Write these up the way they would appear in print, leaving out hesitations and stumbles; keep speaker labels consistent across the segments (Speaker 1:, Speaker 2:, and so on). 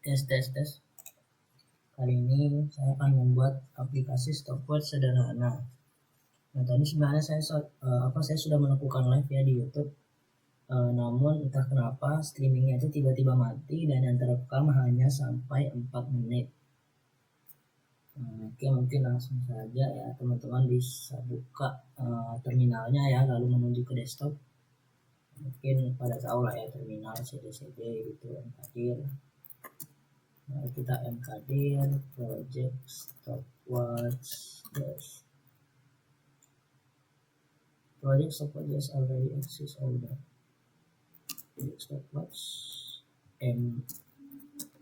Speaker 1: Tes. Kali ini saya akan membuat aplikasi stopwatch sederhana. Nah, tadi sebenarnya saya sudah melakukan live ya di YouTube. Namun entah kenapa streamingnya itu tiba-tiba mati dan yang terekam hanya sampai 4 menit. Oke, mungkin langsung saja ya teman-teman bisa buka terminalnya ya, lalu menuju ke desktop. Mungkin pada tahu lah ya terminal CD gitu, mkdir. Nah, kita mkdir project stopwatch already exists older stopwatch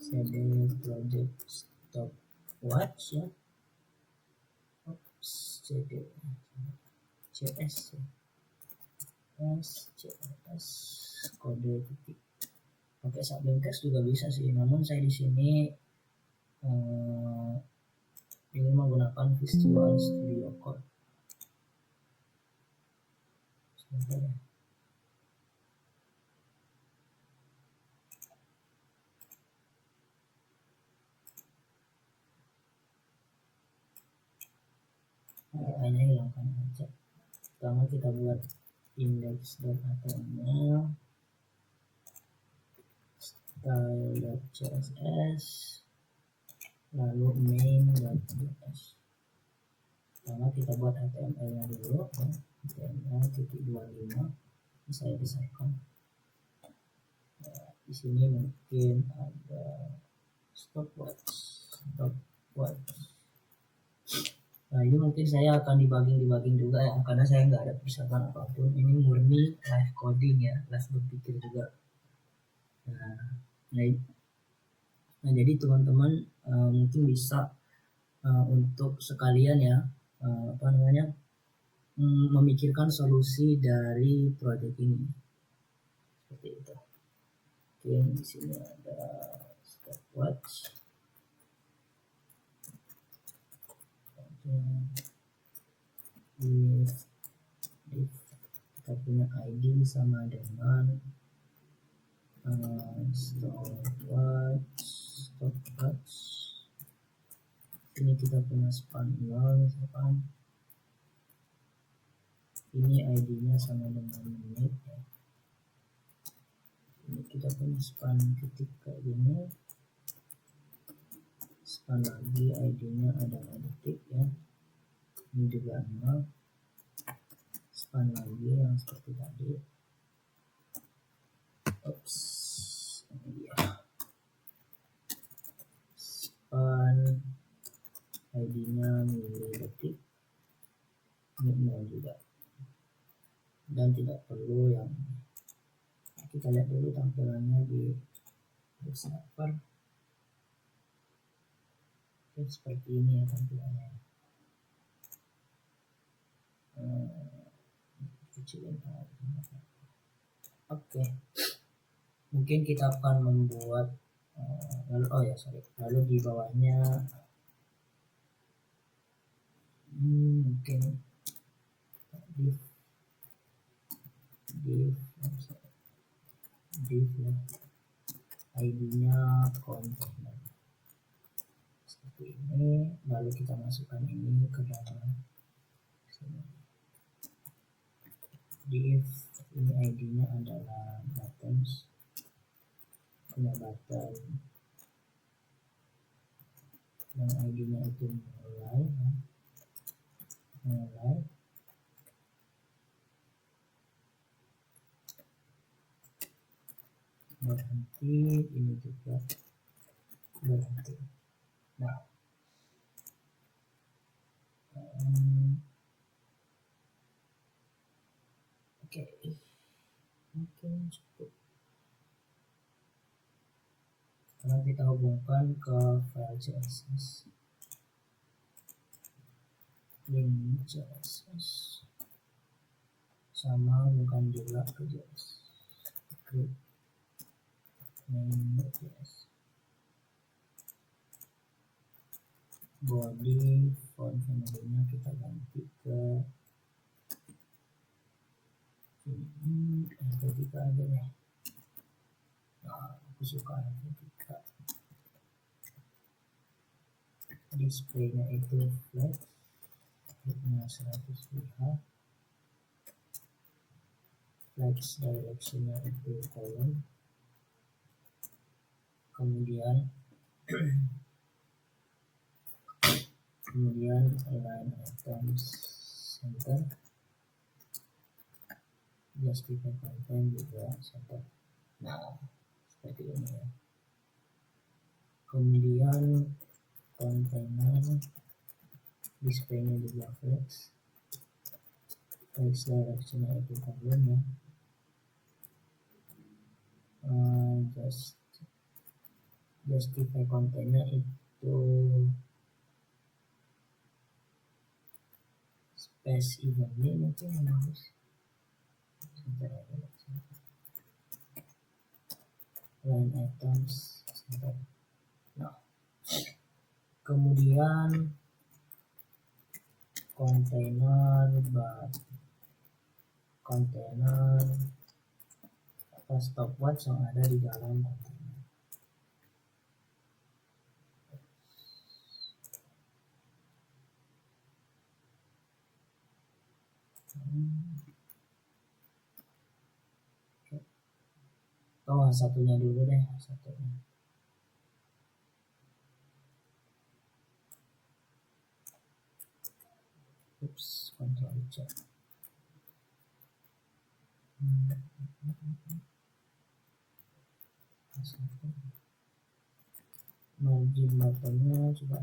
Speaker 1: cd project stopwatch ya, cd cs cs kode titik. Oke, Sublime juga bisa sih, namun saya di sini ini menggunakan Visual Studio Code. Sebentar ya. Hanya hilangkan aja. Pertama kita buat index.html, style.css, lalu main.js. Pertama kita buat HTML nya dulu ya. HTML.25 saya besarkan. Di sini mungkin ada stopwatch. Nah, ini mungkin saya akan dibagi juga ya, karena saya nggak ada persiapan apapun. Ini murni live coding ya, live berpikir juga. Nah, jadi teman-teman mungkin bisa untuk sekalian ya memikirkan solusi dari proyek ini seperti itu. Oke, di sini ada stopwatch. Kita punya ID sama dengan stopwatch. Ini kita punya span 0 misalkan. Ini ID-nya sama dengan menit ya. Ini kita punya span titik kayak gini. Span lagi ID-nya adalah detik ya. Ini juga 0. Span lagi yang seperti tadi. Ini dia. Span ID-nya milidetik. Ini 0 juga. Dan tidak perlu yang kita lihat dulu tampilannya di server. Seperti ini ya tampilannya. Kecilin. Oke. Mungkin kita akan membuat lalu di bawahnya mungkin div ID-nya container seperti ini, lalu kita masukkan ini ke dalam sini. Div ini ID-nya adalah buttons, punya button dan ID-nya itu mulai berhenti, ini juga berhenti. Nah, oke, mungkin cukup. Sekarang kita hubungkan ke file CSS. Link CSS sama hubungkan juga ke JS. Main.js. Body font family-nya kita ganti ke Helvetica aja deh. Nah, aku suka Helvetica. displaynya itu flat, widthnya 100 pH, flex directionnya itu column, kemudian align items center, justify content juga center. Nah, seperti ini ya. Kemudian kontainer displaynya juga flex directionnya itu column ya. Justify kontennya itu space evenly mungkin yang harus line items center. Nah, kemudian kontainer atau stopwatch yang ada di dalam kontainer. Oh, satunya dulu deh, satunya. Oops, Ctrl C. Margin buttonnya coba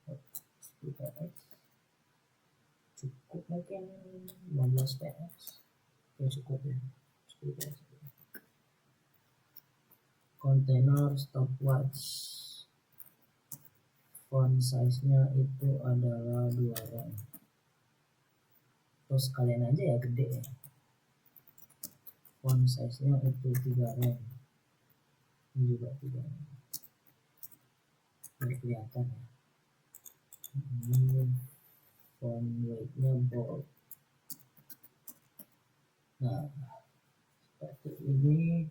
Speaker 1: 10 px, cukup mungkin 15 px ya, cukup ya 10 px. Container stopwatch font size nya itu adalah 2 rank, terus kalian aja ya gede ya. Font size nya itu 3 rank, ini juga 3 rank, biar kelihatan ya. Ini font weight nya bold. Nah, seperti ini.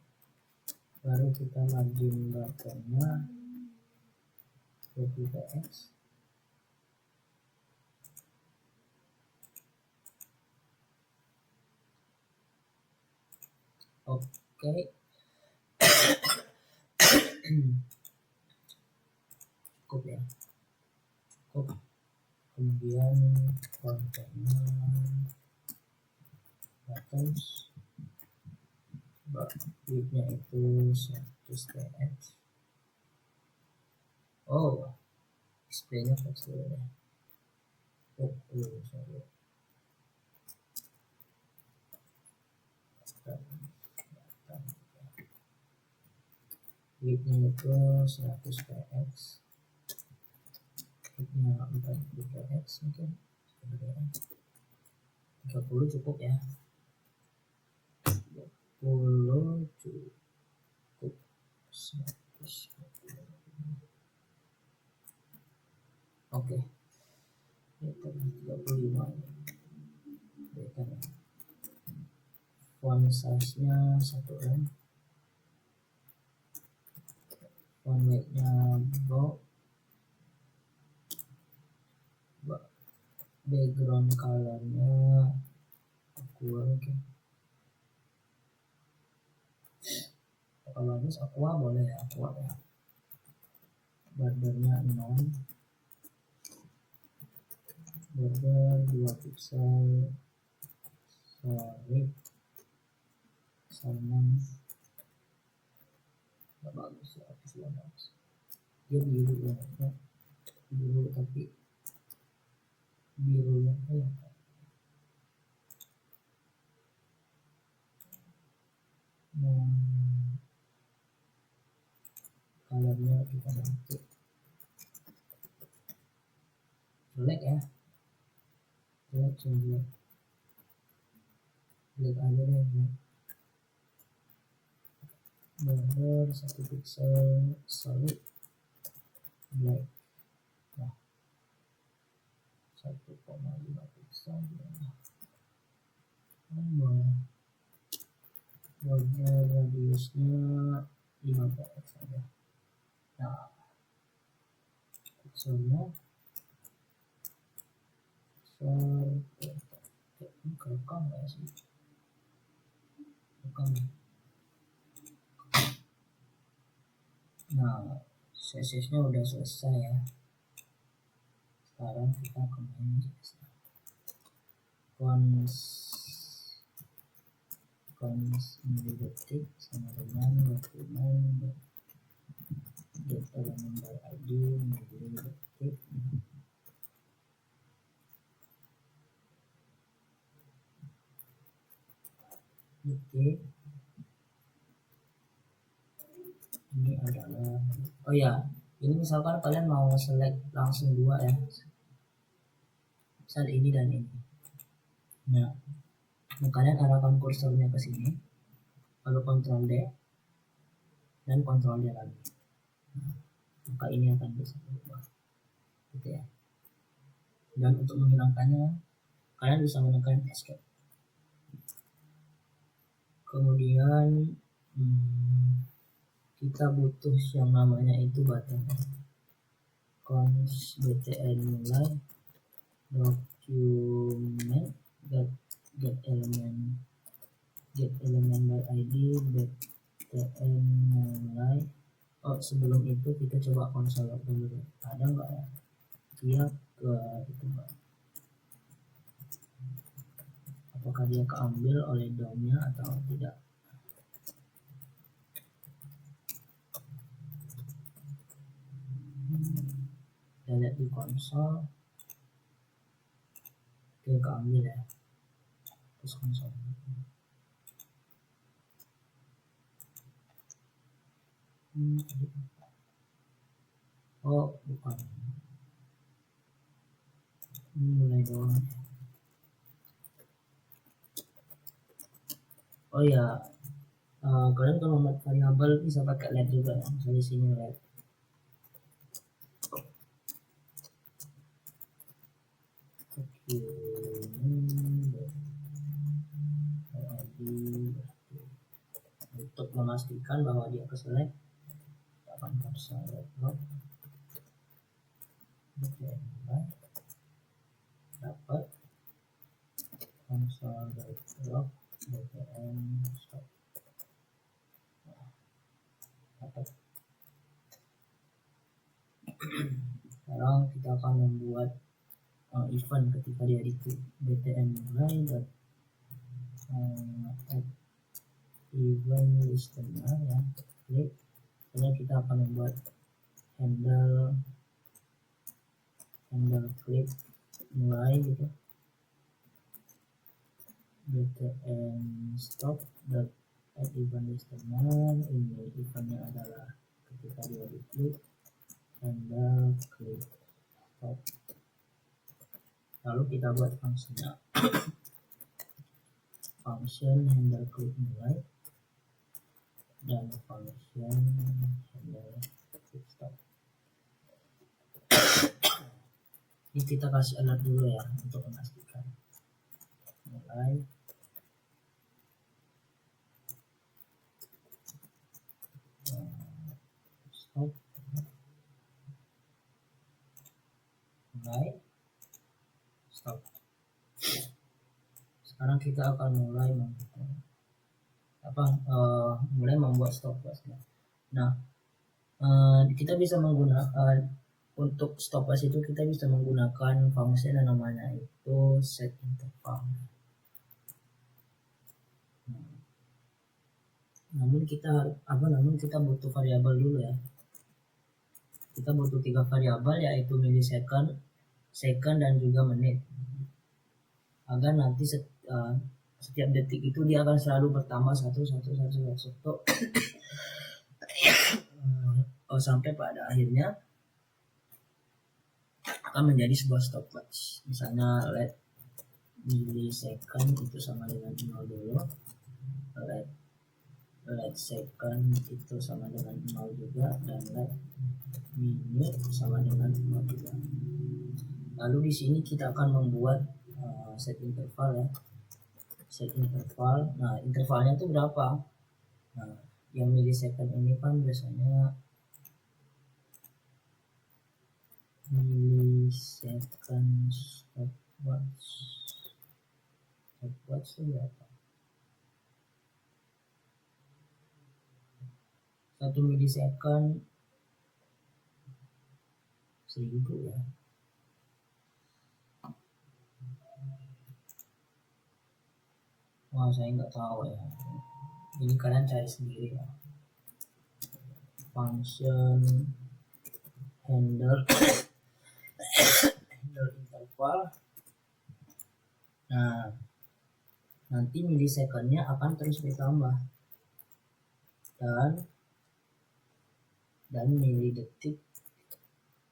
Speaker 1: Baru kita margin buttonnya 20 px. Oke. Cukup ya, cukup. Kemudian kontainer buttons, widthnya itu 100 px. Oh, displaynya flex dulu ya. Sorry. Widthnya itu 100 px, widthnya 40 px mungkin, 30 cukup ya, 10 cukup, 100. Oke, itu 35 berikan ya. Font size nya 1 rank, font weight nya bold, background color nya aqua. Oke, kalau bagus aqua boleh ya, aqua ya. Bordernya 0, border 2 pixel, sorry sama nggak bagus ya, bagus. Dia biru ya, biru tapi birunya ya. Colornya kita ganti black ya, black aja deh, border 1 pixel solid black. Nah, 1,5 pixel border radiusnya 5 px aja. Nah, semua kerekam nggak sih? Rekam. Nah, CSS-nya udah selesai ya. Sekarang kita kembali cons detik sama dengan dokumen get element by id detik. Ini adalah, oh ya, ini misalkan kalian mau select langsung dua ya, misal ini dan ini. Nah, kalian arahkan kursornya ke sini, lalu Ctrl D dan Ctrl D lagi. Nah, maka ini akan bisa berubah, gitu ya. Dan untuk menghilangkannya, kalian bisa menekan escape. Kemudian kita butuh yang namanya itu button cons btn mulai document get element by id btn mulai. Oh, sebelum itu kita coba konsol dulu deh, ada nggak ya dia ke itu nggak, apakah dia keambil oleh DOM-nya atau tidak. Kita lihat di konsol, dia keambil ya, terus konsol. Oh bukan, ini mulai doang. Oh ya, kalian kalau membuat variabel bisa pakai let juga ya, misalnya sini let untuk memastikan bahwa dia ke select, akan konsol log dapat konsol log btn stop. Dapat. Sekarang kita akan membuat event ketika dia itu btn mulai dan event listener ya, klik. Kemudian kita akan membuat handle klik mulai gitu, btn stop dot add event listener. Ini eventnya adalah ketika dia diklik handle klik stop. Lalu kita buat fungsinya function handle klik mulai dan function handle klik stop. Ini kita kasih alert dulu ya untuk memastikan mulai stop mulai stop. Sekarang kita akan mulai mulai membuat stopwatch. Nah, kita bisa menggunakan untuk stopwatch itu kita bisa menggunakan fungsi yang namanya itu set interval. Namun kita butuh variabel dulu ya. Kita butuh 3 variabel yaitu millisecond, second dan juga menit. Agar nanti setiap detik itu dia akan selalu bertambah satu sampai pada akhirnya akan menjadi sebuah stopwatch. Misalnya let millisecond itu sama dengan 0 dulu, let second itu sama dengan 0 juga, dan let minute sama dengan 0 juga. Lalu di sini kita akan membuat set interval ya, set interval. Nah, intervalnya itu berapa? Nah, yang millisecond ini kan biasanya second stopwatch itu berapa? 1 milisecond 1000 ya. Wah, saya nggak tahu ya. Ini kalian cari sendiri ya. Function handle interval. Nah, nanti milisecondnya akan terus bertambah dan milidetik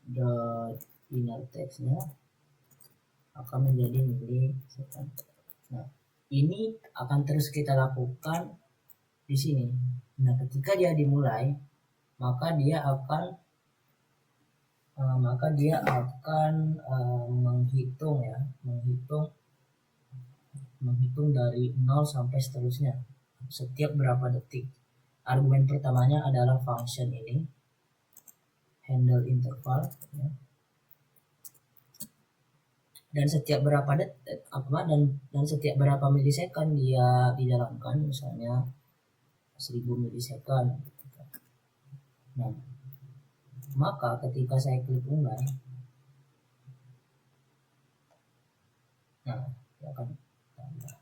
Speaker 1: dot inner textnya akan menjadi milisecond. Nah, ini akan terus kita lakukan di sini. Nah, ketika dia dimulai, maka dia akan menghitung dari 0 sampai seterusnya setiap berapa detik. Argumen pertamanya adalah function ini handle interval ya. Dan setiap berapa setiap berapa milisecond dia dijalankan, misalnya 1000 milisecond. Nah, maka ketika saya klik mulai, nah dia akan tambah,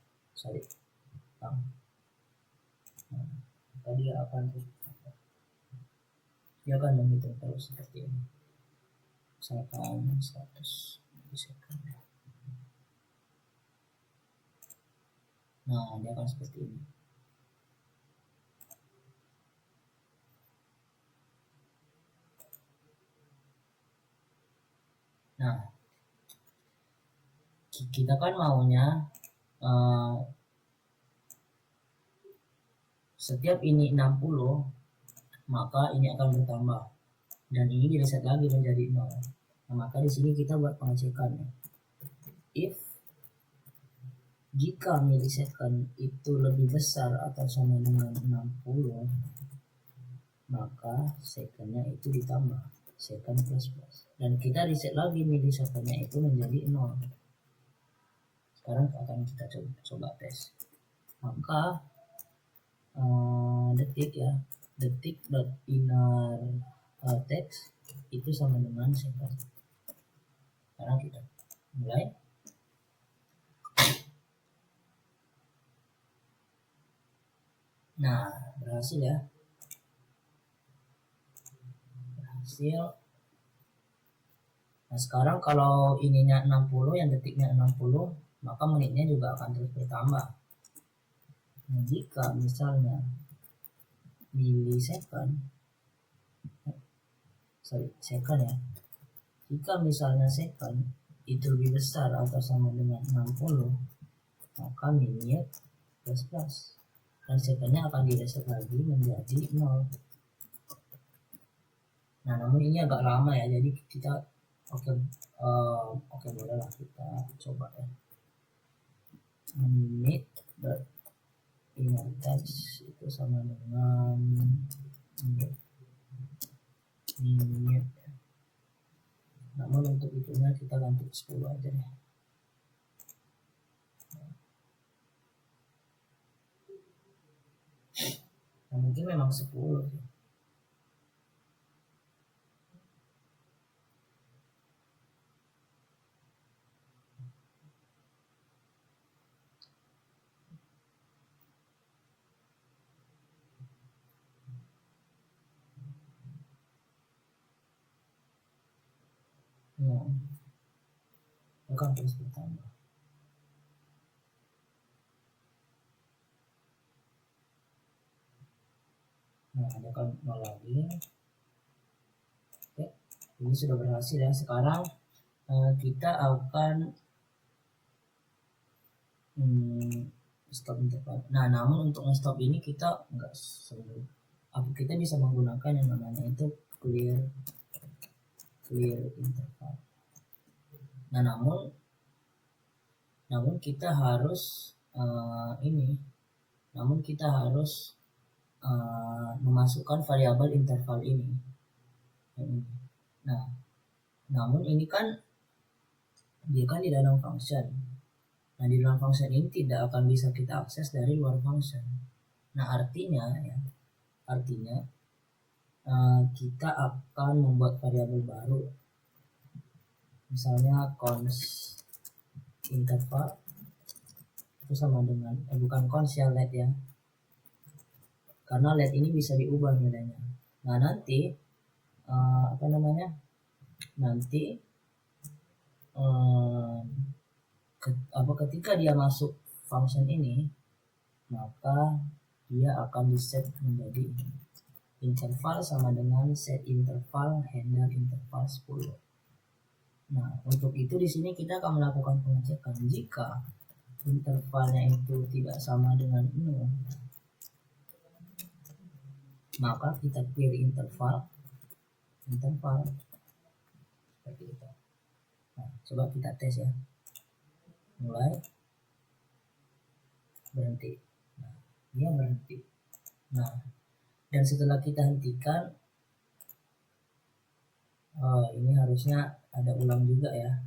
Speaker 1: maka dia akan menghitung terus seperti ini, misalkan 100 milisecond. Nah, dia akan seperti ini. Nah, kita kan maunya setiap ini 60, maka ini akan bertambah dan ini direset lagi menjadi 0. Nah, maka di sini kita buat pengecekan ya. Jika milisecond itu lebih besar atau sama dengan 60, maka secondnya itu ditambah, second plus, dan kita reset lagi milisecondnya itu menjadi 0. Sekarang akan kita coba tes. Maka detik dot inner text itu sama dengan second. Sekarang kita mulai. Nah, berhasil ya. Nah, sekarang kalau ininya 60, yang detiknya 60, maka menitnya juga akan terus bertambah. Nah, jika misalnya second ya. Jika misalnya second itu lebih besar atau sama dengan 60, maka minute plus. Dan secondnya akan direset lagi menjadi 0. Nah, namun ini agak lama ya, jadi kita oke boleh lah kita coba ya. Minute inner text itu sama dengan minute. Namun untuk itunya kita ganti 10 aja deh. Nah, mungkin memang 10 sih. Nah, akan terus bertambah. Nah, ada kan 0 lagi. Oke, ini sudah berhasil ya. Sekarang kita akan stop interval. Nah, namun untuk stop ini kita enggak kita bisa menggunakan yang namanya itu clear interval. Nah, namun kita harus memasukkan variabel interval ini. Nah, namun ini kan dia kan di dalam function. Nah, di dalam function ini tidak akan bisa kita akses dari luar function. Nah, artinya kita akan membuat variabel baru, misalnya const interval itu sama dengan bukan const ya, let ya, karena let ini bisa diubah nilainya. Nah, nanti ketika dia masuk function ini, maka dia akan diset menjadi interval sama dengan set interval handle interval 10. Nah, untuk itu di sini kita akan melakukan pengecekan. Jika intervalnya itu tidak sama dengan 0, maka kita query interval seperti itu. Nah, coba kita tes ya. Mulai, berhenti. Nah, dia berhenti. Nah, dan setelah kita hentikan, ini harusnya ada ulang juga ya.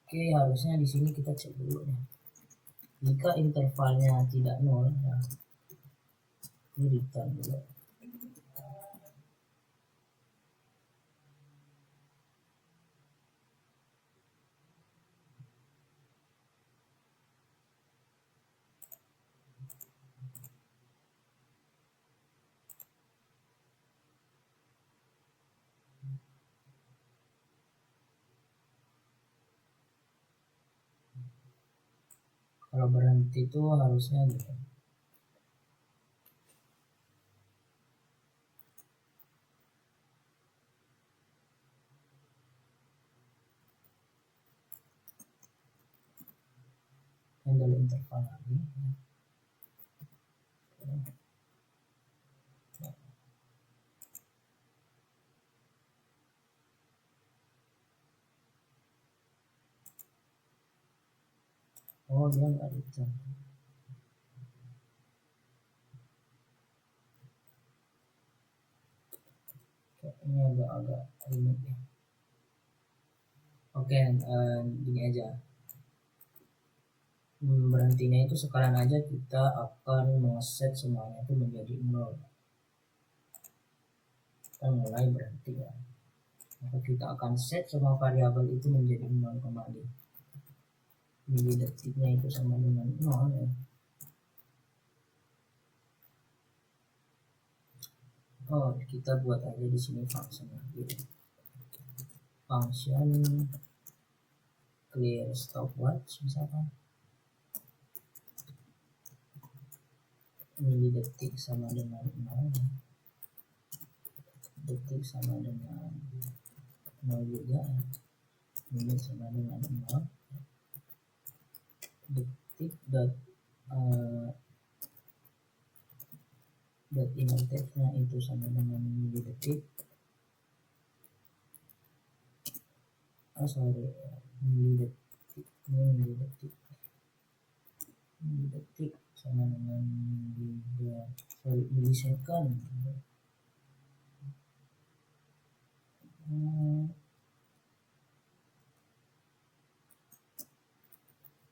Speaker 1: Oke, harusnya di sini kita cek dulu ya. Jika intervalnya tidak 0, ya, ini return dulu. Kalau berhenti itu harusnya gitu. Handle interval lagi. Oh, dia nggak return. Ini agak rumit ya. Oke, gini aja. Berhentinya itu sekarang aja kita akan nge-set semuanya itu menjadi 0. Kita mulai berhenti ya. Maka kita akan set semua variabel itu menjadi 0 kembali. Mili detiknya itu sama dengan 0 ya. Oh, kita buat aja di sini function lagi. Function clear stopwatch misalkan. Mili detik sama dengan 0. Detik sama dengan 0 juga ya. Menit sama dengan 0. Detik dot inner text-nya itu sama dengan mili detik. Mili detik sama dengan milisecond.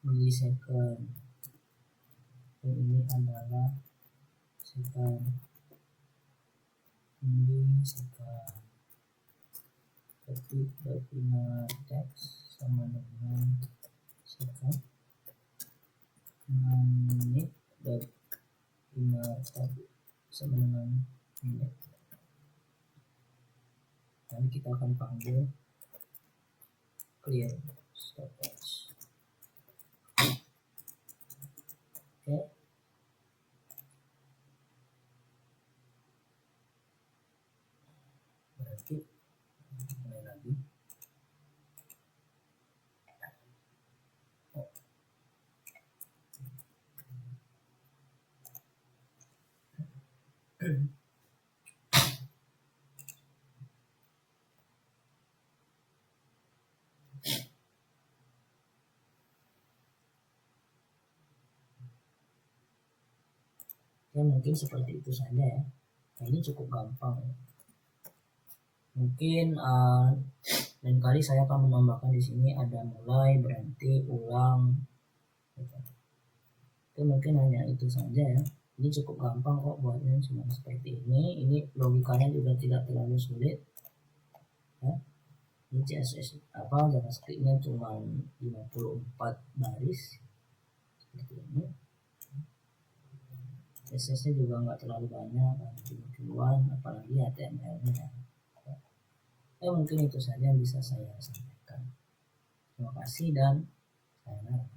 Speaker 1: Milisecond. Dan ini adalah second. Milisecond. Detik dot inner text sama dengan second. Menit dot inner text sama dengan menit. Nanti kita akan panggil clear stopwatch. Oke. Berarti mulai lagi. Ya mungkin seperti itu saja ya. Nah, ini cukup gampang. Mungkin lain kali saya akan menambahkan di sini ada mulai, berhenti, ulang. Gitu. Itu mungkin hanya itu saja ya. Ini cukup gampang kok buatnya, cuma seperti ini. Ini logikanya juga tidak terlalu sulit. Ya. Ini CSS JavaScript-nya cuma 54 baris seperti ini. CSS-nya juga nggak terlalu banyak, 50-an, apalagi HTML-nya. Ya mungkin itu saja yang bisa saya sampaikan. Terima kasih dan sayonara.